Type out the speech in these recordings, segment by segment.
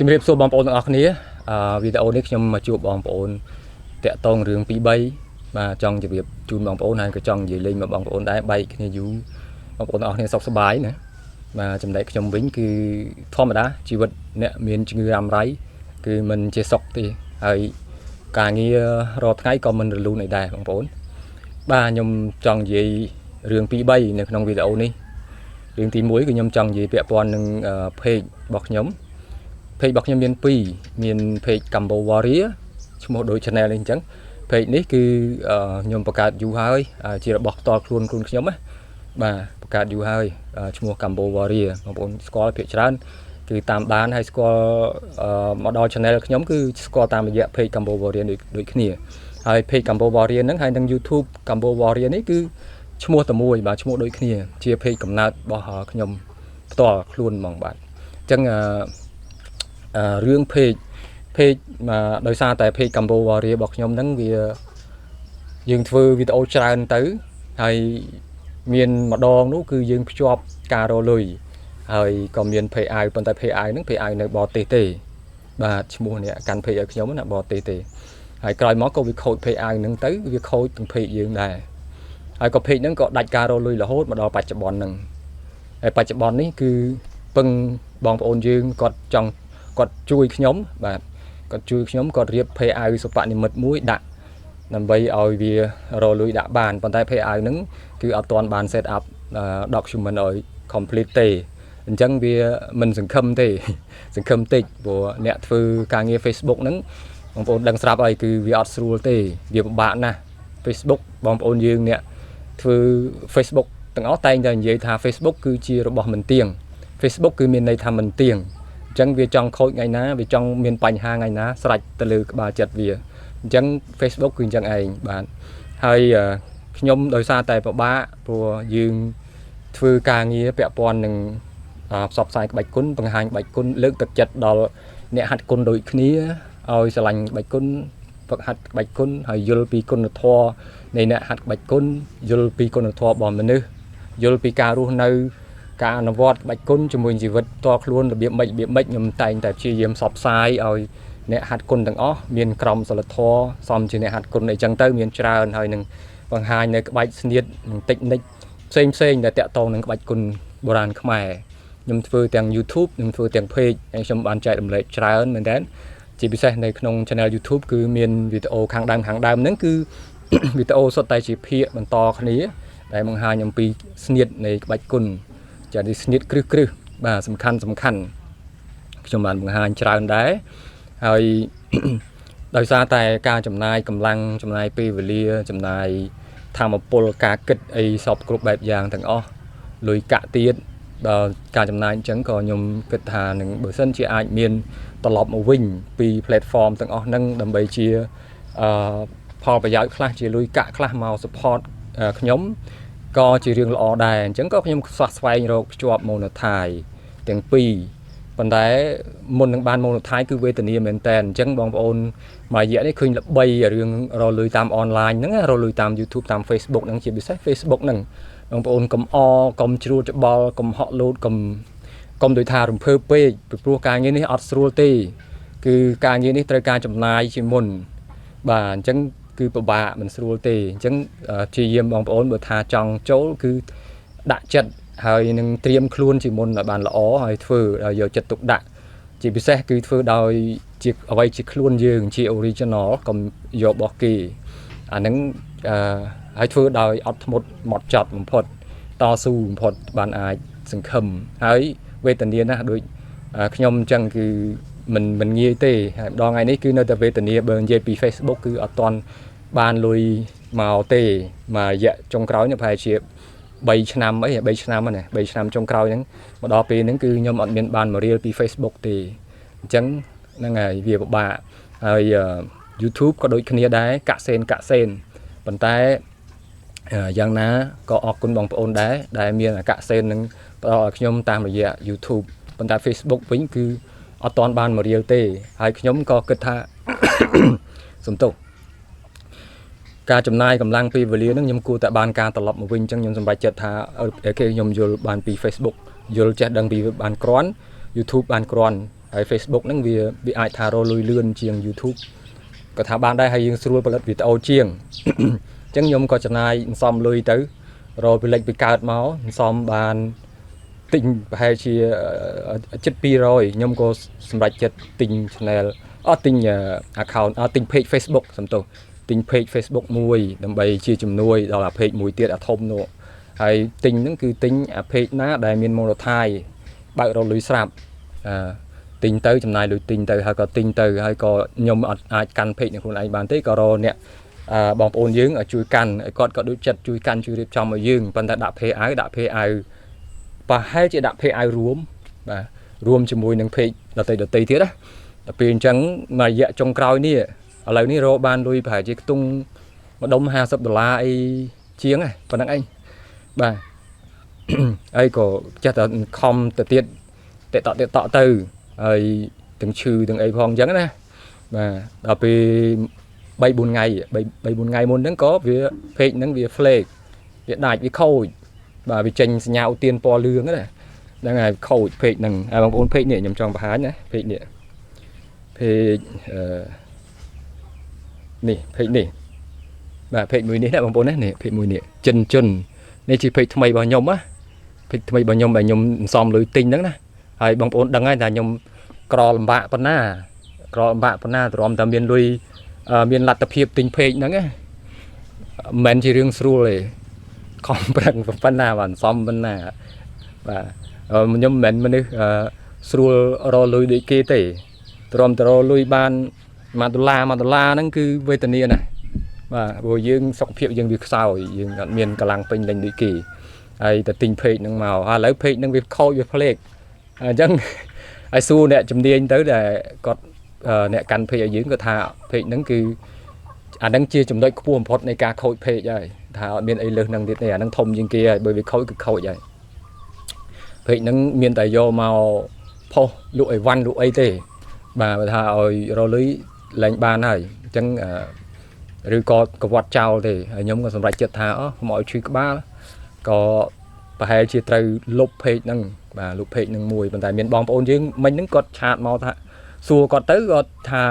ជំរាបសួរបងប្អូនទាំងអស់គ្នាវីដេអូនេះខ្ញុំមកជួបបងប្អូនតាក់ទងរឿង2 3បាទចង់ជម្រាបជូនបងប្អូនហើយក៏ចង់និយាយលេងមកបងប្អូនដែរបែកគ្នាយូរបងប្អូនទាំងអស់គ្នាសុខសប្បាយណាបាទចំណែកខ្ញុំវិញគឺធម្មតាជីវិតអ្នកមានជំងឺរ៉ាំរ៉ៃគឺមិនជាសុខទេហើយការងាររាល់ថ្ងៃក៏មិនរលូនអីដែរបងប្អូនបាទខ្ញុំចង់និយាយរឿង2 3នៅក្នុងវីដេអូនេះរឿងទី1គឺខ្ញុំចង់និយាយពាក់ព័ន្ធនឹងpage របស់ខ្ញុំpage របស់ខ្ញុំមាន2មាន page Cambo Warrior ឈ្មោះដូច channel នេះអញ្ចឹង page នេះគឺខ្ញុំបង្កើតយូរហើយជារបស់ផ្ទាល់ខ្លួនខ្ញុំណាបាទបង្កើតយូរហើយឈ្មោះ Cambo Warrior បងប្អូនស្គាល់ភាគច្រើនគឺតាមដានហើយស្គាល់មកដល់ channel ខ្ញុំគឺស្គាល់តាមរយៈ page Cambo Warrior ដូចគ្នាហើយ page Cambo Warrior ហ្នឹងហើយនឹង YouTube Cambo Warrior នេះគឺឈ្មោះតែមួយបាទឈ្មោះដូចគ្នាជា page កំណើតរបស់ខ្ញុំផ្ទាល់ខ្លួនហ្មងបាទអញ្ចឹងរឿង page ដោយសារតែ page Cambo Warrior របស់ខ្ញុំហ្នឹងវាយើងធ្វើវីដេអូច្រើនទៅហើយមានម្ដងនោះគឺយើងភ្ជាប់ការរលុយហើយក៏មាន PI ប៉ុន្តែ PI ហ្នឹង PI នៅបរទេសទេបាទឈ្មោះនេះកាន់ page ឲ្យខ្ញុំណាបរទេសទេហើយក្រោយមកក៏វាខូច PI ហ្នឹងទៅវាខូចទាំង page យើងដែរហើយក៏ page ហ្នឹងក៏ដាច់ការរលុយរហូតមកដល់បច្ចុប្បន្នហ្នឹងហើយបច្ចុប្បន្ននេះគឺពឹងបងប្អូនយើងគាត់ជួយខ្ញុំបាទគាត់ជួយខ្ញុំគាត់រៀប PI សុបនិមិត្តមួយដាក់ដើម្បីឲ្យវារលុយដាក់បានប៉ុន្តែ PI ហ្នឹងគឺអត់ទាន់បាន set up document ឲ្យ complete ទេអញ្ចឹងវាមិនសង្ឃឹមទេសង្ឃឹមតិចព្រោះអ្នកធ្វើការងារ Facebook ហ្នឹងបងប្អូនដឹងស្រាប់ហើយគឺវាអត់ស្រួលទេវាពិបាកណាស់ Facebook បងប្អូនយើងអ្នកធ្វើ Facebook ទាំងអស់តែងតែនិយាយថា Facebook គឺជារបស់មិនទៀង Facebook គឺមានន័យថាមិនទៀងអញ្ចឹងវាចង់ខូចថ្ងៃណាវាចង់មានបញ្ហាថ្ងៃណាស្រេចទៅលើក្បាលចិត្តវាអញ្ចឹង Facebook គឺអញ្ចឹងឯងបាទហើយខ្ញុំដោយសារតែពិបាកព្រោះយើងធ្វើការងារពាក់ព័ន្ធនឹងផ្សព្វផ្សាយក្បាច់គុណបង្ហាញក្បាច់គុណលើកទឹកចិត្តដល់អ្នកហាត់គុណដូចគ្នាឲ្យស្រឡាញ់ក្បាច់គុណฝึกហាត់ក្បាច់គុណហើយយល់ពីគុណធម៌នៃអ្នកហាត់ក្បាច់គុណយល់ពីគុណធម៌របស់មនុស្សយល់ពីការរស់នៅការអនុវត្តក្បាច់គុណជាមួយជីវិតផ្ទាល់ខ្លួនរបៀបម៉េចខ្ញុំតែងតែព្យាយាមផ្សព្វផ្សាយឲ្យអ្នកហាត់គុណទាំងអស់មានក្រមសីលធម៌សមជាអ្នកហាត់គុណអីចឹងទៅមានច្រើនហើយនឹងបង្ហាញនៅក្បាច់ស្នៀតនិងតិចនិចផ្សេងដែលតាក់ទងនឹងក្បាច់គុណបុរាណខ្មែរខ្ញុំធ្វើទាំង YouTube និងធ្វើទាំង page ហើយខ្ញុំបានចែករំលែកច្រើនមែនតើជាពិសេសនៅក្នុង channel YouTube គឺមានវីដេអូខាងដើមហ្នឹងគឺ វីដេអូសុទ្ធតែជាភាគបន្តគ្នាដែលបង្ហាញអំពីស្នៀតនៃក្បាច់គុណចានេះស្នៀតគ្រឹះបាទសំខាន់ខ្ញុំបានបង្ហាញច្រើនដែរហើយ ដោយសារតែការចំណាយកម្លាំងចំណាយពេលវេលាចំណាយធម៌ពលការគិតអីសពគ្រប់បែបយ៉ាងទាំងអស់លុយកាក់ទៀតដល់ការចំណាយអញ្ចឹងក៏ខ្ញុំគិតថានឹងបើសិនជាអាចមានត្រឡប់មកវិញពី platform ទាំងអស់ហ្នឹងដើម្បីជាផលប្រយោជន៍ខ្លះជាលុយកាក់ខ្លះមក support ខ្ញុំក៏ជារឿងល្អដែរអញ្ចឹងក៏ខ្ញុំស្វែងរកភ្ជាប់ monetize ទាំងពីរប៉ុន្តែមុននឹងបាន monetize គឺវេទនាមែនតើអញ្ចឹងបងប្អូនមួយរយៈនេះឃើញល្បីរឿងរលុយតាម online ហ្នឹងរលុយតាម YouTube តាម Facebook ហ្នឹងជាពិសេស Facebook ហ្នឹងបងប្អូនកុំកុំជ្រួលច្បល់កុំហក់លោតកុំដោយថារំភើបពេកព្រោះការងារនេះអត់ស្រួលទេគឺការងារនេះត្រូវការចំណាយជាមុនបាទអញ្ចឹងគឺពិបាកមិនស្រួលទេអញ្ចឹងព្យាយាមបងប្អូនបើថាចង់ចូលគឺដាក់ចិត្តហើយនឹងត្រៀមខ្លួនជាមុនឲ្យបានល្អហើយធ្វើឲ្យយកចិត្តទុកដាក់ជាពិសេសគឺធ្វើដោយជាអ្វីជាខ្លួនយើងជា original កុំយករបស់គេអាហ្នឹងហើយធ្វើដោយអត់ធ្មត់ហ្មត់ចត់បំផុតតស៊ូបំផុតបានអាចសង្ឃឹមហើយវេទនាណាស់ដូចខ្ញុំអញ្ចឹងគឺមិនងាយទេហើយម្ដងថ្ងៃនេះគឺនៅតែវេទនាបើនិយាយពី Facebook គឺអត់ទាន់បានលុយមកទេមួយរយៈចុងក្រោយនេះប្រហែលជា3ឆ្នាំអី3ឆ្នាំណា3ឆ្នាំចុងក្រោយហ្នឹងមកដល់ពេលហ្នឹងគឺខ្ញុំអត់មានបានមករៀលពី Facebook ទេអញ្ចឹងហ្នឹងហើយវាពិបាកហើយ YouTube ក៏ដូចគ្នាដែរកាក់សេនប៉ុន្តែយ៉ាងណាក៏អរគុណបងប្អូនដែរដែលមានអាកាសេននឹងផ្ដល់ឲ្យខ្ញុំតាមរយៈ YouTube ប៉ុន្តែ Facebook វិញគឺអត់ទាន់បានមករៀលទេហើយខ្ញុំក៏គិតថា សំទោសការចំណាយកម្លាំងពេលវេលានឹងខ្ញុំគួរតែបានការត្រឡប់មកវិញអញ្ចឹងខ្ញុំសម្រេចចិត្តថាអូខេខ្ញុំយល់បានពី Facebook យល់ចេះដឹងពីបានគ្រាន់ YouTube បានគ្រាន់ ហើយ Facebook ហ្នឹងវាអាចថារលុយលឿនជាង YouTube ក៏ថាបានដែរហើយយើងស្រួលផលិតវីដេអូជាងអញ្ចឹងខ្ញុំក៏ចំណាយសំលុយទៅរកពីលេខពីកើតមកសំបានទិញប្រហែលជាជិត200ខ្ញុំក៏សម្រេចចិត្តទិញ channel ទិញ account ទិញ page Facebook សំទោសទិញ page Facebook មួយដើម្បីជាជំនួយដល់អា page មួយទៀតអាធំនោះហើយទិញហ្នឹងគឺទិញអា page ណាដែលមាន monetize បើករកលុយស្រាប់ទិញទៅចំណាយលុយទិញទៅហើយក៏ទិញទៅហើយក៏ខ្ញុំអត់អាចកាន់ page នឹងខ្លួនឯងបានទេក៏រកអ្នកបងប្អូនយើងឲ្យជួយកាន់ឲ្យគាត់ក៏ដូចចិត្តជួយកាន់ជួយរៀបចំឲ្យយើងប៉ុន្តែដាក់ page ឲ្យប្រហែលជាដាក់ page ឲ្យរួមបាទរួមជាមួយនឹង page ដទៃទៀតណាដល់ពេលអញ្ចឹងមួយរយៈចុងក្រោយនេះឥឡូវនេះរកបានលុយប្រហែលជាខ្ទង់ម្ដុំ$50អីជាងហ្នឹងប៉ុណ្ណឹងឯងបាទអីក៏ចេះតែខំទៅទៀតតតទៅហើយទាំងឈឺទាំងអីផងអញ្ចឹងណាបាទដល់ពេល3-4ថ្ងៃមុនហ្នឹងក៏វា page ហ្នឹងវា flag វាដាច់វាខូចបាទវាចេញសញ្ញាឧទានពណ៌លឿងហ្នឹងហើយខូច page ហ្នឹងហើយបងប្អូន page នេះខ្ញុំចង់បង្ហាញណា page នេះ page នេះ page នេះបាទ page មួយនេះណាបងប្អូនណានេះ page មួយនេះចិននេះជា page ថ្មីរបស់ខ្ញុំណា page ថ្មីរបស់ខ្ញុំដែលខ្ញុំសំលុយទិញហ្នឹងណាហើយបងប្អូនដឹងហើយថាខ្ញុំក្រលំបាកប៉ុណ្ណាទ្រាំតែមានលុយមានលទ្ធភាពទិញ page ហ្នឹងណាមិនជារឿងស្រួលទេខំប្រឹងប៉ុណ្ណាបាទសំប៉ុណ្ណាបាទខ្ញុំមិនមែនមនុស្សស្រួលរលុយដូចគេទេទ្រាំតែរលុយបាន$1ហ្នឹងគឺវេទនាណាស់បាទព្រោះយើងសុខភាពយើងវាខ្សោយយើងអត់មានកម្លាំងពេញលេញដូចគេហើយតែទិញ page ហ្នឹងមកឥឡូវ page ហ្នឹងវាខូចវាផ្លេកអញ្ចឹងឲ្យសួរអ្នកជំនាញទៅដែលគាត់អ្នកកាន់ page ឲ្យយើងគាត់ថា page ហ្នឹងគឺអាហ្នឹងជាចំណុចខ្ពស់បំផុតនៃការខូច page ហើយថាអត់មានអីលើសហ្នឹងទៀតទេអាហ្នឹងធំជាងគេហើយបើវាខូចគឺខូចហើយ page ហ្នឹងមានតែយកមកផុសលក់អីវ៉ាន់លក់អីទេបាទបើថាឲ្យរលុយលែងបានហើយអញ្ចឹងឬក៏កវត្តចោលទេហើយខ្ញុំក៏សម្រេចចិត្តថាមកឲ្យឈឺក្បាលក៏ប្រហែលជាត្រូវលុប page ហ្នឹងបាទលុប page ហ្នឹងមួយប៉ុន្តែមានបងប្អូនយើងមិញហ្នឹងគាត់ឆាតមកថាសួរគាត់ទៅគាត់ថា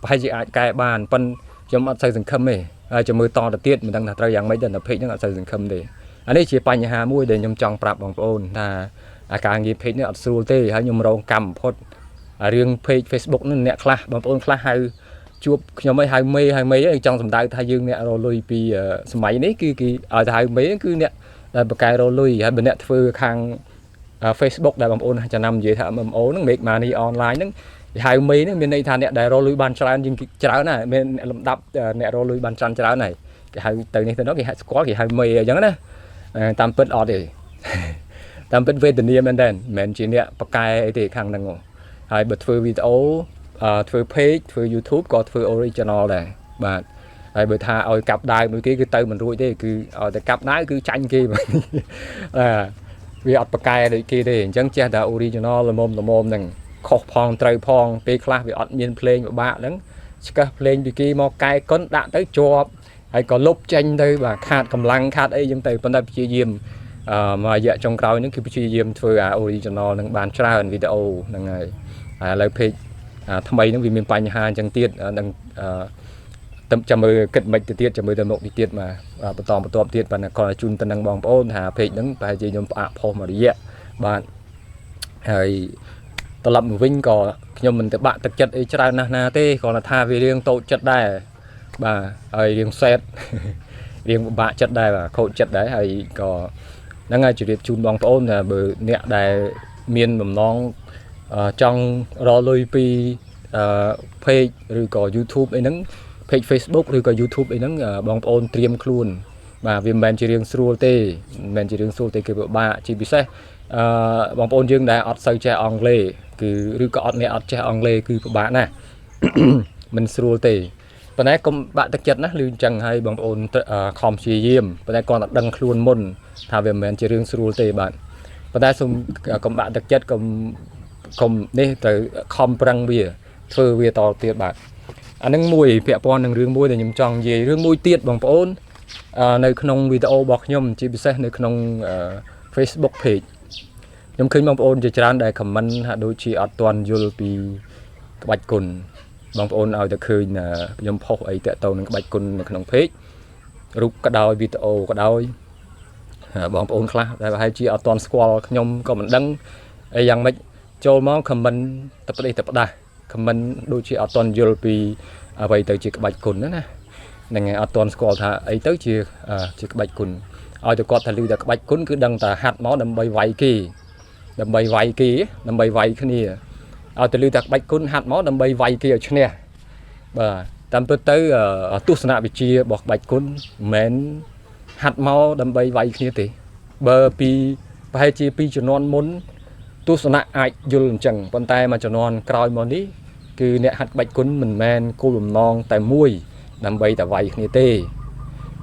ប្រហែលជាអាចកែបានប៉ុន្តែខ្ញុំអត់សូវសង្ឃឹមទេហើយចាំមើលតទៅទៀតមិនដឹងថាត្រូវយ៉ាងម៉េចទេតែ page ហ្នឹងអត់សូវសង្ឃឹមទេអានេះជាបញ្ហាមួយដែលខ្ញុំចង់ប្រាប់បងប្អូនថាអាការងារ page នេះអត់ស្រួលទេហើយខ្ញុំរងកម្មបំផុតរឿង page Facebook ហ្នឹងអ្នកខ្លះបងប្អូនខ្លះហៅជួបខ្ញុំឲ្យហៅមេអីចង់សម្ដៅថាយើងអ្នករលុយពីសម័យនេះគឺគេឲ្យទៅហៅមេគឺអ្នកដែលបកកែរលុយហើយបើអ្នកធ្វើខាង Facebook ដែលបងប្អូនចំណាំនិយាយថា MMO ហ្នឹង make money online ហ្នឹងគេហៅមេហ្នឹងមានន័យថាអ្នកដែលរលុយបានច្រើនជាងច្រើនណាមានលំដាប់អ្នករលុយបានច្រើនហើយគេហៅទៅនេះទៅនោះគេហៅស្គាល់គេហៅមេអញ្ចឹងណាតាមពិតអត់ទេតាមពិតវេទនាមែនតើមិនមែនជាអ្នកបកកែអីទេខាងហ្នឹងហើយបើធ្វើវីដេអូធ្វើ page ធ្វើ YouTube ក៏ធ្វើ original ដែរបាទហើយបើថាឲ្យកាប់ដាវមួយគេគឺទៅមិនរួចទេគឺឲ្យតែកាប់ដាវគឺចាញ់គេបាទវាអត់បកកែដូចគេទេអញ្ចឹងចេះតែ original ល្មមហ្នឹងខុសផងត្រូវផងពេលខ្លះវាអត់មានភ្លេងពិបាកហ្នឹងឆ្កឹះភ្លេងពីគេមកកែកុនដាក់ទៅជាប់ហើយក៏លុបចេញទៅបាទខាតកម្លាំងខាតអីអញ្ចឹងទៅប៉ុន្តែព្យាយាមមួយរយៈចុងក្រោយហ្នឹងគឺព្យាយាមធ្វើអា original ហ្នឹងបានច្រើនវីដេអូហ្នឹងហើយឥឡូវ page ថ្មីហ្នឹងវាមានបញ្ហាអញ្ចឹងទៀតនឹងចាំមើលគិតមិនទៅទៀតចាំមើលទៅមុខទៀតមកបន្តទៀតបាទគាត់ជូនទៅនឹងបងប្អូនថា page ហ្នឹងប្រហែលជាខ្ញុំផ្អាកផុសមួយរយៈបាទហើយត្រឡប់មកវិញក៏ខ្ញុំមិនទៅបាក់ទឹកចិត្តអីច្រើនណាស់ណាទេគ្រាន់តែថាវារឿងតូចចិត្តដែរបាទហើយរឿងសែតរឿងពិបាកចិត្តដែរបាទខូចចិត្តដែរហើយក៏ហ្នឹងហើយជម្រាបជូនបងប្អូនថាបើអ្នកដែលមានបំណងចង់រកលុយពីpage ឬក៏ YouTube អីហ្នឹង page Facebook ឬក៏ YouTube អីហ្នឹងបងប្អូនត្រៀមខ្លួនបាទវាមិនមែនជារឿងស្រួលទេមិនមែនជារឿងស្រួលទេគឺពិបាកជាពិសេសបងប្អូនយើងដែលអត់សូវចេះអង់គ្លេសគឺឬក៏អត់អ្នកអត់ចេះអង់គ្លេសគឺពិបាកណាស់មិនស្រួលទេប៉ុន្តែកុំបាក់ទឹកចិត្តណាឮអញ្ចឹងហើយបងប្អូនខំព្យាយាមប៉ុន្តែគាត់តែដឹងខ្លួនមុនថាវាមិនមែនជារឿងស្រួលទេបាទប៉ុន្តែសូមកុំបាក់ទឹកចិត្តកុំនេះត្រូវខំប្រឹងវាធ្វើវាតទៀតបាទអានឹងមួយពាក់ព័ន្ធនឹងរឿងមួយដែលខ្ញុំចង់និយាយរឿងមួយទៀតបងប្អូននៅក្នុងវីដេអូរបស់ខ្ញុំជាពិសេសនៅក្នុង Facebook page ខ្ញុំឃើញបងប្អូនជាច្រើនដែល comment ហាក់ដូចជាអត់ទាន់យល់ពីក្បាច់គុណបងប្អូនឲ្យតែឃើញខ្ញុំផុសអីតាក់ទងនឹងក្បាច់គុណនៅក្នុង page រូបក៏ដោយវីដេអូក៏ដោយបងប្អូនខ្លះដែលប្រហែលជាអត់ទាន់ស្គាល់ខ្ញុំក៏មិនដឹងអីយ៉ាងម៉េចចូលមក comment តែផ្ដេសតែផ្ដាស់ comment ដូចជាអត់ទាន់យល់ពីអ្វីទៅជាក្បាច់គុណណាហ្នឹងហើយអត់ទាន់ស្គាល់ថាអីទៅជាក្បាច់គុណឲ្យតែគាត់ថាឮតែក្បាច់គុណគឺដឹងតែហាត់មកដើម្បីវាយគេដើម្បីវាយគ្នាឲ្យតែឮតែក្បាច់គុណហាត់មកដើម្បីវាយគេឲ្យឈ្នះបាទតាមពិតទៅទស្សនវិជ្ជារបស់ក្បាច់គុណមិនមែនហាត់មកដើម្បីវាយគ្នាទេបើពីប្រហែលជាពីជំនាន់មុនទស្សនៈអាចយល់អញ្ចឹងប៉ុន្តែមួយជំនាន់ក្រោយមកនេះគឺអ្នកហាត់ក្បាច់គុណមិនមែនគោលបំណងតែមួយដើម្បីតែវាយគ្នាទេ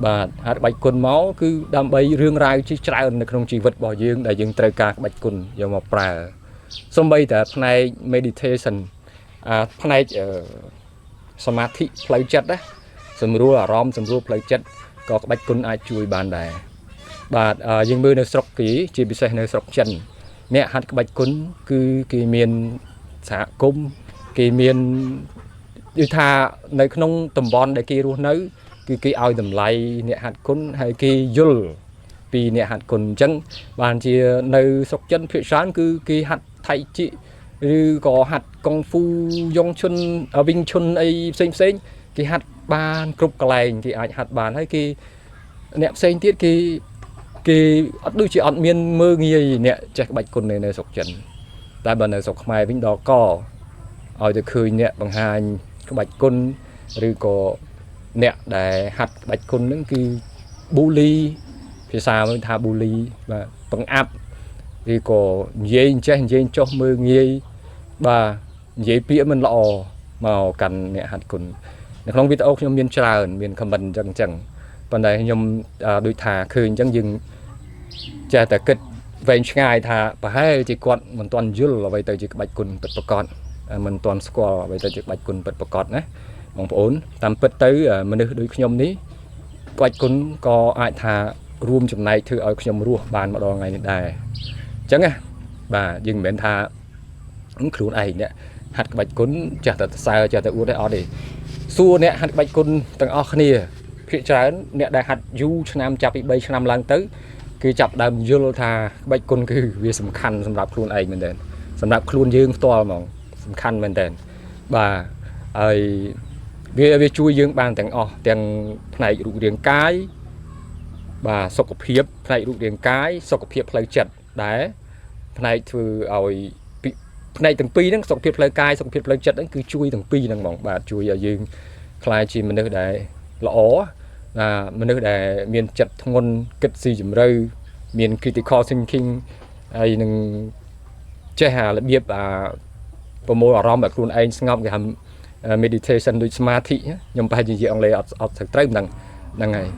បាទហាត់ក្បាច់គុណមកគឺដើម្បីរឿងរ៉ាវជាច្រើននៅក្នុងជីវិតរបស់យើងដែលយើងត្រូវការក្បាច់គុណយកមកប្រើសូម្បីតែផ្នែក meditation ផ្នែកសមាធិផ្លូវចិត្តណាសម្រួលអារម្មណ៍សម្រួលផ្លូវចិត្តក៏ក្បាច់គុណអាចជួយបានដែរបាទយើងមើលនៅស្រុកគេជាពិសេសនៅស្រុកចិនអ្នកហាត់ក្បាច់គុណគឺគេមានសហគមន៍គេមានដូចថានៅក្នុងតំបន់ដែលគេរស់នៅគឺគេឲ្យតម្លៃអ្នកហាត់គុណហើយគេយល់ពីអ្នកហាត់គុណអញ្ចឹងបានជានៅស្រុកចិនភាគច្រើនគឺគេហាត់ថៃជីឬក៏ហាត់កុងហ្វូយងឈុនវិញឈុនអីផ្សេងគេហាត់បានគ្រប់កន្លែងគេអាចហាត់បានហើយគេអ្នកផ្សេងទៀតគេអត់ដូចជាអត់មានមើងងាយអ្នកចេះក្បាច់គុណនៅស្រុកចិនតែបើនៅស្រុកខ្មែរវិញដល់កឲ្យទៅឃើញអ្នកបង្ហាញក្បាច់គុណឬក៏អ្នកដែលហាត់ក្បាច់គុណហ្នឹងគឺ bully ភាសាមួយថា bully បាទបង្អាប់ឬក៏និយាយចេះនិយាយចុះមើងងាយបាទនិយាយពាក្យមិនល្អមកកាន់អ្នកហាត់គុណនៅក្នុងវីដេអូខ្ញុំមានច្រើនមាន comment អញ្ចឹងប៉ុន្តែខ្ញុំដូចថាឃើញអញ្ចឹងយើងចេះតែគិតវែងឆ្ងាយថាប្រហែលជាគាត់មិនទាន់យល់អ្វីទៅជាក្បាច់គុណពិតប្រាកដមិនទាន់ស្គាល់អ្វីទៅជាក្បាច់គុណពិតប្រាកដណាបងប្អូនតាមពិតទៅមនុស្សដូចខ្ញុំនេះក្បាច់គុណក៏អាចថារួមចំណែកធ្វើឲ្យខ្ញុំរស់បានម្ដងថ្ងៃនេះដែរអញ្ចឹងណាបាទយើងមិនមែនថាខ្លួនឯងអ្នកហាត់ក្បាច់គុណចេះតែសើចេះតែអួតទេអត់ទេសួរអ្នកហាត់ក្បាច់គុណទាំងអស់គ្នាភាគច្រើនអ្នកដែលហាត់យូរឆ្នាំចាប់ពី3ឆ្នាំឡើងទៅគឺចាប់ដើមយល់ថាក្បាច់គុណគឺវាសំខាន់សម្រាប់ខ្លួនឯងមែនទែនសម្រាប់ខ្លួនយើងផ្ទាល់ហ្មងសំខាន់មែនទែនបាទហើយវាជួយយើងបានទាំងអស់ទាំងផ្នែករូបរាងកាយបាទសុខភាពផ្នែករូបរាងកាយសុខភាពផ្លូវចិត្តដែរផ្នែកធ្វើឲ្យផ្នែកទាំងពីរហ្នឹងសុខភាពផ្លូវកាយសុខភាពផ្លូវចិត្តហ្នឹងគឺជួយទាំងពីរហ្នឹងហ្មងបាទជួយឲ្យយើងក្លាយជាមនុស្សដែលល្អមនុស្សដែលមានចិត្តធ្ងន់គិតស៊ីជម្រៅមាន critical thinking ហើយនឹងចេះរបៀបប្រមូលអារម្មណ៍ឲ្យខ្លួនឯងស្ងប់គេហៅ meditation ដូចសមាធិខ្ញុំប្រហែលជានិយាយអង់គ្លេសអត់ត្រូវហ្នឹងហើយ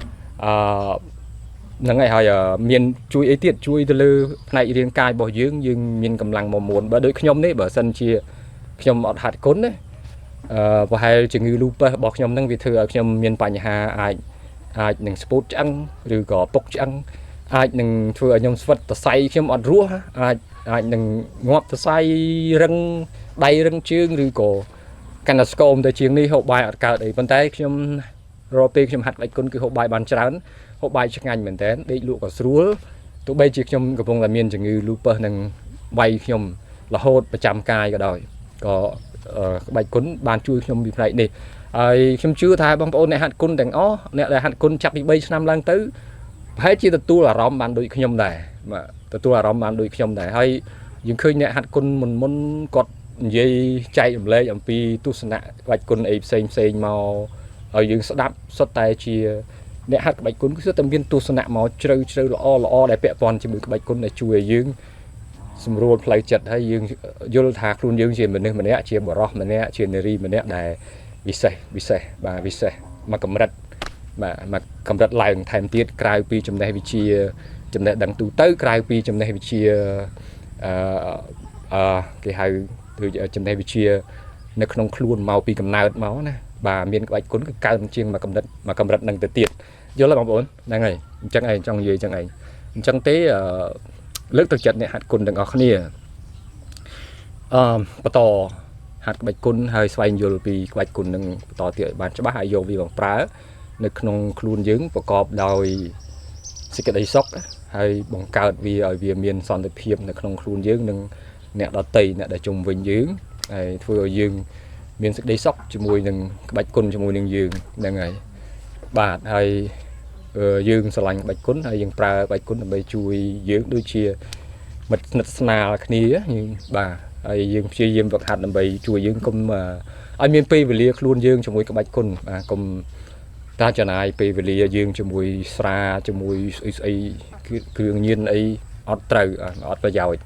ហ្នឹងហើយហើយមានជួយអីទៀតជួយទៅលើផ្នែករាងកាយរបស់យើងមានកម្លាំងមាំមួនបើដូចខ្ញុំនេះបើសិនជាខ្ញុំអត់ហាត់គុណណាប្រហែលជំងឺ lupus របស់ខ្ញុំហ្នឹងវាធ្វើឲ្យខ្ញុំមានបញ្ហាអាចនឹងស្ពុតឆ្អឹងឬក៏ពុកឆ្អឹងអាចនឹងធ្វើឲ្យខ្ញុំស្វិតសរសៃខ្ញុំអត់រស់អាចនឹងងាប់សរសៃរឹងដៃរឹងជើងឬក៏កាន់តែស្គមទៅជាងនេះហូបបាយអត់កើតអីប៉ុន្តែខ្ញុំរាល់ពេលខ្ញុំហាត់ក្បាច់គុណគឺហូបបាយបានច្រើនហូបបាយឆ្ងាញ់មែនតើដេកលក់ក៏ស្រួលទោះបីជាខ្ញុំកំពុងតែមានជំងឺ lupus នឹងវាយខ្ញុំរហូតប្រចាំកាយក៏ដោយក៏ក្បាច់គុណបានជួយខ្ញុំពីផ្នែកនេះហើយខ្ញុំជឿថាបងប្អូនអ្នកហាត់គុណទាំងអស់អ្នកដែលហាត់គុណចាប់ពី3ឆ្នាំឡើងទៅប្រហែលជាទទួលអារម្មណ៍បានដូចខ្ញុំដែរបាទទទួលអារម្មណ៍បានដូចខ្ញុំដែរហើយយើងឃើញអ្នកហាត់គុណមុនគាត់និយាយចែករំលែកអំពីទស្សនៈក្បាច់គុណអីផ្សេងមកឲ្យយើងស្ដាប់សុទ្ធតែជាអ្នកហាត់ក្បាច់គុណគឺសុទ្ធតែមានទស្សនៈមកជ្រៅល្អដែលពាក់ព័ន្ធជាមួយក្បាច់គុណដែលជួយឲ្យយើងសម្រួលផ្លូវចិត្តហើយយើងយល់ថាខ្លួនយើងជាមនុស្សម្នាក់ជាបរិសម្នាក់ជានារីម្នាក់ដែលពិសេសបាទពិសេសមកកម្រិតបាទមកកម្រិតឡើងថែមទៀតក្រៅពីចំណេះវិជ្ជាចំណេះដឹងទូទៅក្រៅពីចំណេះវិជ្ជាគេហៅដូចចំណេះវិជ្ជានៅក្នុងខ្លួនមកពីកំណើតមកណាបាទមានក្បាច់គុណគឺកើនជាងមកកម្រិតនឹងទៅទៀតយល់ទេបងប្អូនហ្នឹងហើយអញ្ចឹងឯងចង់និយាយអញ្ចឹងឯងអញ្ចឹងទេ លើកទឹកចិត្តអ្នកហាត់គុណទាំងអស់គ្នាបន្តហាត់ក្បាច់គុណហើយស្វែងយល់ពីក្បាច់គុណនឹងបន្តទៀតឲ្យបានច្បាស់ហើយយកវាមកប្រើនៅក្នុងខ្លួនយើងប្រកបដោយសេចក្តីសុខហើយបង្កើតវាឲ្យវាមានសន្តិភាពនៅក្នុងខ្លួនយើងនិងអ្នកដទៃអ្នកដែលជុំវិញយើងហើយធ្វើឲ្យយើងមានសេចក្តីសុខជាមួយនឹងក្បាច់គុណជាមួយនឹងយើងហ្នឹងហើយបាទហើយយើងស្រឡាញ់ក្បាច់គុណហើយយើងប្រើក្បាច់គុណដើម្បីជួយយើងដូចជាមិត្តស្និទ្ធស្នាលគ្នាយើងបាទហើយយើងព្យាយាមវឹកហាត់ដើម្បីជួយយើងកុំឲ្យមានពេលវេលាខ្លួនយើងជាមួយក្បាច់គុណបាទកុំតាចំណាយពេលវេលាយើងជាមួយស្រាជាមួយស្អីគ្រឿងញៀនអីអត់ត្រូវអត់ប្រយោជន៍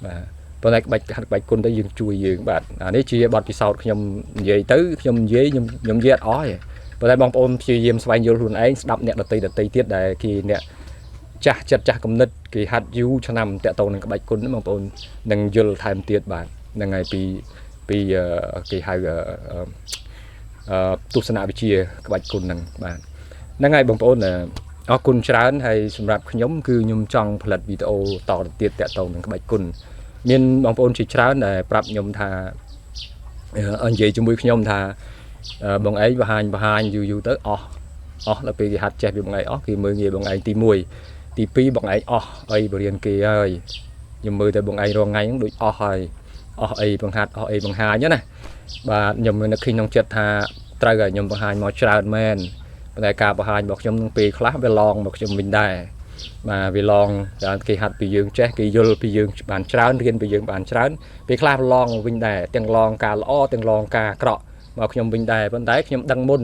បាទប៉ុន្តែក្បាច់ហាត់ក្បាច់គុណទៅយើងជួយយើងបាទអានេះជាបទពិសោធន៍ខ្ញុំនិយាយទៅខ្ញុំនិយាយខ្ញុំនិយាយអត់អស់ទេប៉ុន្តែបងប្អូនព្យាយាមស្វែងយល់ខ្លួនឯងស្ដាប់អ្នកដទៃទៀតដែលគេអ្នកចាស់ចិត្តចាស់គំនិតគេហាត់យូរឆ្នាំតាក់ទងនឹងក្បាច់គុណបងប្អូននឹងយល់ថែមទៀតបាទហ្នឹងហើយពីគេហៅទស្សនវិជ្ជាក្បាច់គុណហ្នឹងបាទហ្នឹងហើយបងប្អូនអរគុណច្រើនហើយសម្រាប់ខ្ញុំគឺខ្ញុំចង់ផលិតវីដេអូតទៅទៀតតាក់ទងនឹងក្បាច់គុណមានបងប្អូនជាច្រើនដែលប្រាប់ខ្ញុំថានិយាយជាមួយខ្ញុំថាបងឯងបង្ហាញយូរទៅអស់ដល់ពេលគេហាត់ចេះវាបងឯងអស់គេមើលងាយបងឯងទី1ទី2បងឯងអស់អីបរៀនគេហើយខ្ញុំមើលទៅបងឯងរងថ្ងៃហ្នឹងដូចអស់ហើយអស់អីបង្ហាត់អស់អីបង្ហាញណាបាទខ្ញុំនឹកឃើញក្នុងចិត្តថាត្រូវឲ្យខ្ញុំបង្ហាញមកច្រើនមែនប៉ុន្តែការបង្ហាញរបស់ខ្ញុំនឹងពេលខ្លះវាឡងមកខ្ញុំវិញដែរបាទវាឡងច្រើនគេហាត់ពីយើងចេះគេយល់ពីយើងបានច្រើនរៀនពីយើងបានច្រើនពេលខ្លះឡងវិញដែរទាំងឡងការល្អទាំងឡងការអាក្រក់មកខ្ញុំវិញដែរប៉ុន្តែខ្ញុំដឹងមុន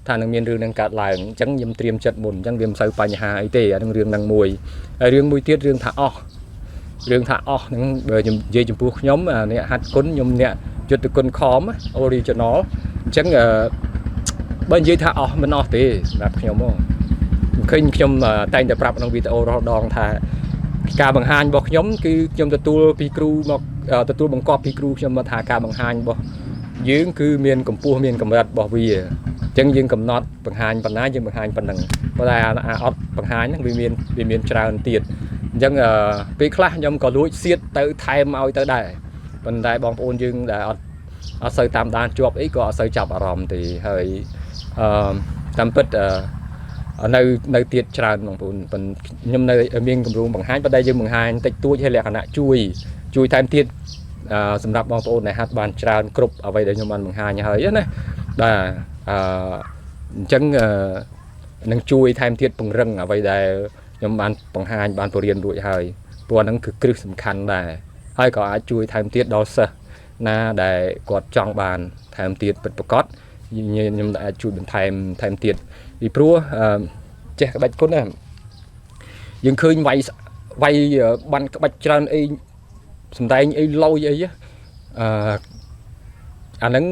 ថានឹងមានរឿងនឹងកើតឡើងអញ្ចឹងខ្ញុំត្រៀមចិត្តមុនអញ្ចឹងវាមិនសូវបញ្ហាអីទេអានឹងរឿងនឹងមួយហើយរឿងមួយទៀតរឿងថាអស់ហ្នឹងបើខ្ញុំនិយាយចំពោះខ្ញុំអ្នកហាត់គុណខ្ញុំអ្នកយុទ្ធគុណខំ original អញ្ចឹងបើនិយាយថាអស់មិនអស់ទេសម្រាប់ខ្ញុំមកឃើញខ្ញុំតែងតែប្រាប់ក្នុងវីដេអូរហដងថាការបង្ហាញរបស់ខ្ញុំគឺខ្ញុំទទួលពីគ្រូមកទទួលបង្គាប់ពីគ្រូខ្ញុំមកថាការបង្ហាញរបស់យើងគឺមានកម្ពស់មានកម្រិតរបស់វាអញ្ចឹងយើងកំណត់បង្ហាញប៉ុណ្ណាយើងបង្ហាញប៉ុណ្ណឹងប៉ុន្តែអត់បង្ហាញហ្នឹងវាមានច្រើនទៀតអញ្ចឹងពេលខ្លះខ្ញុំក៏លួចសៀតទៅថែមឲ្យទៅដែរប៉ុន្តែបងប្អូនយើងដែលអត់សូវតាមដានជាប់អីក៏អត់សូវចាប់អារម្មណ៍ទេហើយតាមពិតនៅទៀតច្រើនបងប្អូនខ្ញុំនៅមានគម្រោងបង្ហាញប៉ុន្តែយើងបង្ហាញតិចតួចឲ្យលក្ខណៈជួយថែមទៀតសម្រាប់បងប្អូនដែលហាត់បានច្រើនគ្រប់អ្វីដែលខ្ញុំបានបង្ហាញហើយណាបាទអញ្ចឹងនឹងជួយថែមទៀតពង្រឹងអ្វីដែលខ្ញុំបានបង្ហាញបានបរៀនរួចហើយព្រោះហ្នឹងគឺគ្រឹះសំខាន់ដែរហើយក៏អាចជួយថែមទៀតដល់សិស្សណាដែលគាត់ចង់បានថែមទៀតពិតប្រាកដខ្ញុំអាចជួយបន្ថែមទៀតពីព្រោះចេះក្បាច់គុណណាយើងឃើញវាយបានក្បាច់ច្រើនអីសំដែងអីលយអីអាហ្នឹង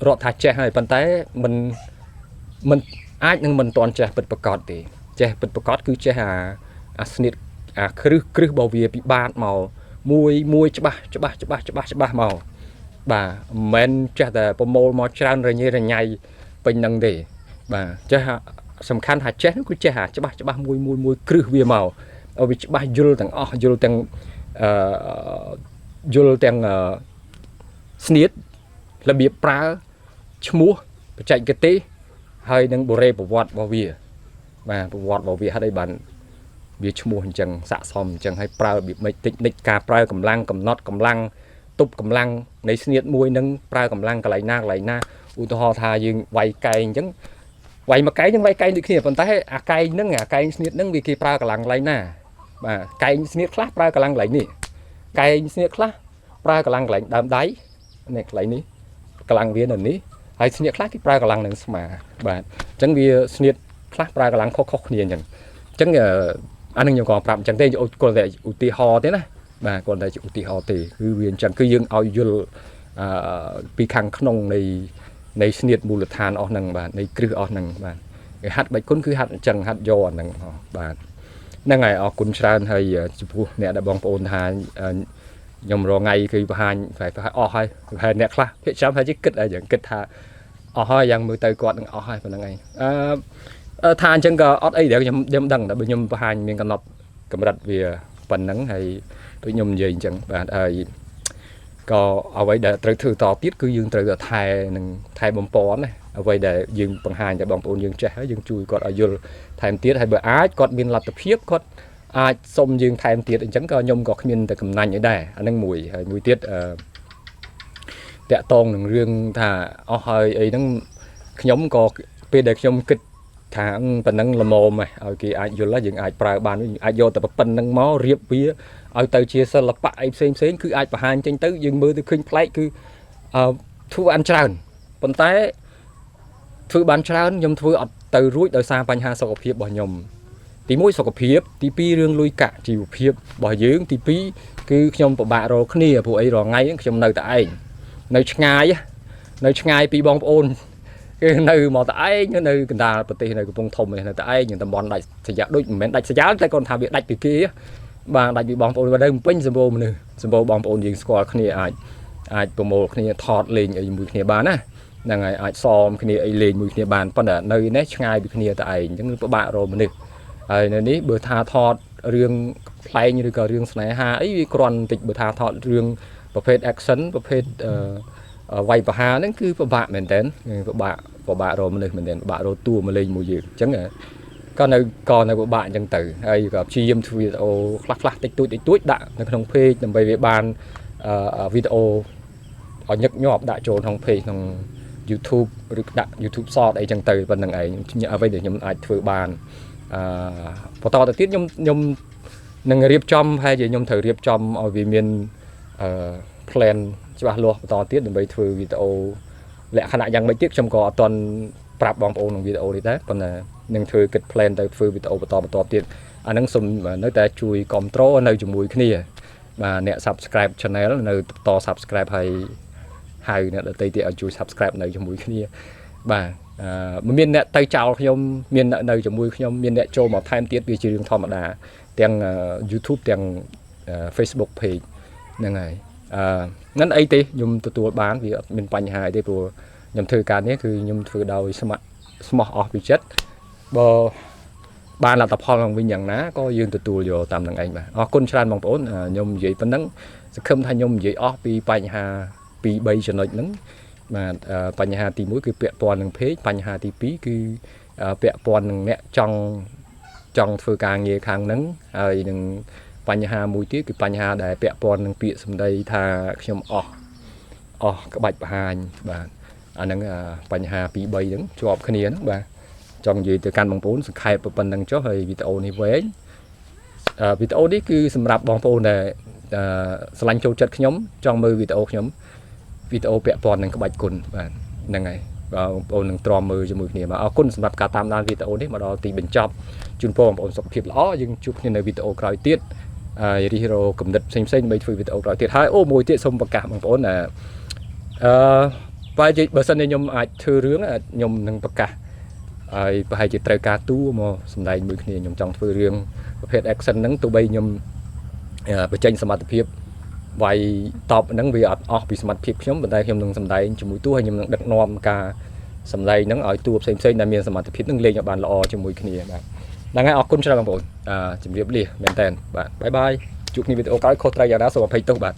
រត់ថាចេះហើយប៉ុន្តែមិនអាចនឹងមិនទាន់ចេះពិតប្រាកដទេចេះពិតប្រាកដគឺចេះអាស្នៀតអាគ្រឹះរបស់វាពីបាតមកមួយច្បាស់មកបាទមិនមែនចេះតែប្រមូលមកច្រើនរញ៉េរញ៉ៃពេញនឹងទេបាទចេះសំខាន់ថាចេះគឺចេះច្បាស់មួយគ្រឹះវាមកឲ្យវាច្បាស់យល់ទាំងអស់យល់ទាំងស្នៀតរបៀបប្រើឈ្មោះបច្ចេកទេសហើយនឹងបុរេប្រវត្តិរបស់វាបាទប្រវត្តិរបស់វាហេតុអីបានវាឈ្មោះអញ្ចឹងស័ក្តិសមអញ្ចឹងហើយប្រើរបៀបមិនតិចនិចការប្រើកម្លាំងកំណត់កម្លាំងទប់កម្លាំងនៃស្នៀតមួយនឹងប្រើកម្លាំងកន្លែងណាឧទាហរណ៍ថាយើងវាយកែងអញ្ចឹងវាយមួយកែងនឹងវាយកែងដូចគ្នាប៉ុន្តែអាកែងហ្នឹងអាកែងស្នៀតហ្នឹងវាគេប្រើកម្លាំងកន្លែងណាបាទកែងស្នៀតខ្លះប្រើកម្លាំងកន្លែងនេះកែងស្នៀតខ្លះប្រើកម្លាំងកន្លែងដើមដៃនេះកន្លែងនេះកម្លាំងវានៅនេះហើយស្នៀតខ្លះគេប្រើកម្លាំងនឹងស្មាបាទអញ្ចឹងវាស្នៀតខ្លះប្រើកម្លាំងខុសគ្នាអញ្ចឹងអានឹងខ្ញុំក៏ប្រាប់អញ្ចឹងទេគាត់តែឧទាហរណ៍ទេណាបាទគាត់តែជាឧទាហរណ៍ទេគឺវាអញ្ចឹងគឺយើងឲ្យយល់ពីខាងក្នុងនៃស្នៀតមូលដ្ឋានអស់ហ្នឹងបាទនៃគ្រឹះអស់ហ្នឹងបាទគេហាត់បាច់គុណគឺហាត់អញ្ចឹងហាត់យកអាហ្នឹងបាទហ្នឹងហើយអរគុណច្រើនហើយចំពោះអ្នកដែលបងប្អូនថាខ្ញុំរងថ្ងៃគឺបង្ហាញអស់ហើយប្រហែលអ្នកខ្លះភាគច្រើនហើយគិតអីយ៉ាងគិតថាអស់ហើយយ៉ាងមើលទៅគាត់នឹងអស់ហើយប៉ុណ្្នឹងឯងថាអញ្ចឹងក៏អត់អីដែរខ្ញុំដឹងតែបើខ្ញុំបង្ហាញមានកំណត់កម្រិតវា phần nắng hay tôi nhom gì chẳng bạn có ở vậy để tới thử tỏ tiết cứ dương tới thay bom pón này ở vậy để dương bằng hai để bom ôn dương trẻ dương chui còn ở dương thay tiết hay bữa ái còn miền lạt tập hiếp còn ai xong dương thay tiết chẳng có nhom có miền tại cầm nành ở đây anh đang mùi tiết tẹt tông đừng riêng thà hơi ấy đang nhóm có về để nhóm kịch tháng phần năng là mồm mà ở kỳ ai vô là những ai prao bàn ai vô tập phần năng máu riệp vía ở từ chia sẻ là bạn xem cứ ai và hai tranh tới dừng mưa từ khinh play cứ thu ăn tràn phần té thu bán tràn nhom thu ở từ rúi từ xa bánh ha sọc hiệp bỏ nhom tí mũi sọc hiệp tí pi riêng lui cả chịu hiệp bỏ dưỡng tí pi cứ nhom của bạn rồi kia phụ ấy rồi ngay trong nơi tại nơi ngay pi bong ôn cái nơi mà tại cái nơi người ta bật này của bông thùng này là tại những tầm bón đại sẽ giá đôi mình đại sẽ giá tại còn thà việc đại từ kia và đại bị bong ôn vào đây một pin symbol mà symbol bong ôn gì score kia ai promo kia thọt lên ở mũi kia bán á là ngày ai xòm kia ai lên mũi kia bán còn ở nơi nét ngay bị kia tại những các bạn rồi mình được nơi ní bữa tha thọt riêng play như cái riêng này ha ấy còn tịch bữa tha thọt riêngประเภท action ประเภทวัยประหารนั่นคือประบะเหมือนกันประบะโรมันเลยเหมือนกันประบะโรตัวมาเลยมูยืดจังไงก็ในก่อนในประบะจังตื่นไอ้กับชีมทวีโอคลักติดตุ้ยด่าในขนมเพจนำไปเว็บบานวิดีโอเอาnhật nhọpด่าโจทางเพจทาง YouTube หรือด่า YouTube ซอดไอ้จังตื่นเป็นยังไงเอาไว้เดี๋ยวยมไอ้ทวีบานพอต่อแต่ที่ยมนั่งเรียบจอมให้เดี๋ยวยมถือเรียบจอมเอาวิมีนแพลนจะว่าล้อต่อติดในทวีวิดีโอและขณะยังไม่tiếtrong có toàn ปรับบองโอนของวิดีโอนี้ได้ปนยังถือกิจแพลนในทวีวิดีโอต่อติดอันนั้นสมนึกแต่ช่วยคอมโตรในจมูกนี่มาเนี่ย subscribe channel ในต่อ subscribe ให้เนี่ยตีตีเอาช่วย subscribe ในจมูกนี่บ่ามันมีเนี่ยไต่เจ้าขยมมีในจมูกขยมมีเนี่ยโจมาไทม์ติดวิจิตรธรรมดาเตียง YouTube เตียง Facebook page ยังไงงั้นไอ้ตียมตัวบ้านvì mìnhปัญหาที่ตัวยมถือการนี้คือยมถือโดยsmart object บ้านเราตะพอลงวิญญาณนะก็ยืนตัวอยู่ตามนั่งเองมาคนชราบางคนยมใหญ่เป็นนั้นสักคำทายยมใหญ่ปีปัญหาปีใบชนนั้นมาปัญหาตีมุ้ยคือเปียปอนหนึ่งเพจปัญหาตีปีคือเปียปอนหนึ่งเนี่ยจังถือการเงี้ยครั้งนั้นหนึ่งปัญหามุ้ยที่คือปัญหาได้เปียปอนหนึ่งเปียสมได้ทาขยมกระบาดปานบ้านอันนั้นปัญหาปีใบนั้นจอบขณีนั้นบ้านtrong gì từ căn bằng bốn khai phần năng cho hơi video này với video đấy cứ sầm rạp bằng phone này slang châu chật nhóm trong mưa video bẹ pon năng các bạch cồn và năng này và phone năng tròn mưa cho mưa này mà cồn sầm rạp cả tam đan video đấy mà đó thì bên trong chuyên phone phone sập thiệt ló nhưng chụp như này video cày tiết hero cầm đứt xem mấy video cày tiết hai ô mùi tiết xong bạc cả bằng phone là vài chị bữa sau này nhom ai thư rướng nhom năng bạc cả hay chỉ trai cá tú mà sầm đầy mười kia nhom trong phơi riêngประเภท action นั้นตัวใบยมไปเจนสมาร์ทเพียบไว้ตอบนั้นวิออกไปสมาร์ทเพียบยมบันไดยมนึงสำได้จมูกตัวให้ยมนึงดักนอมกาสำได้นั้นเอาตัวเซ็งๆในเมียนสมาร์ทเพียบนึงเลี้ยงบานละอจมูกขี้แบบดังนั้นออกคุณชนะบางคนจุดเรียบเรียบแมนแทนบายบายจุดนี้วิดีโอการโคตรยานะสวัสดีทุกท่าน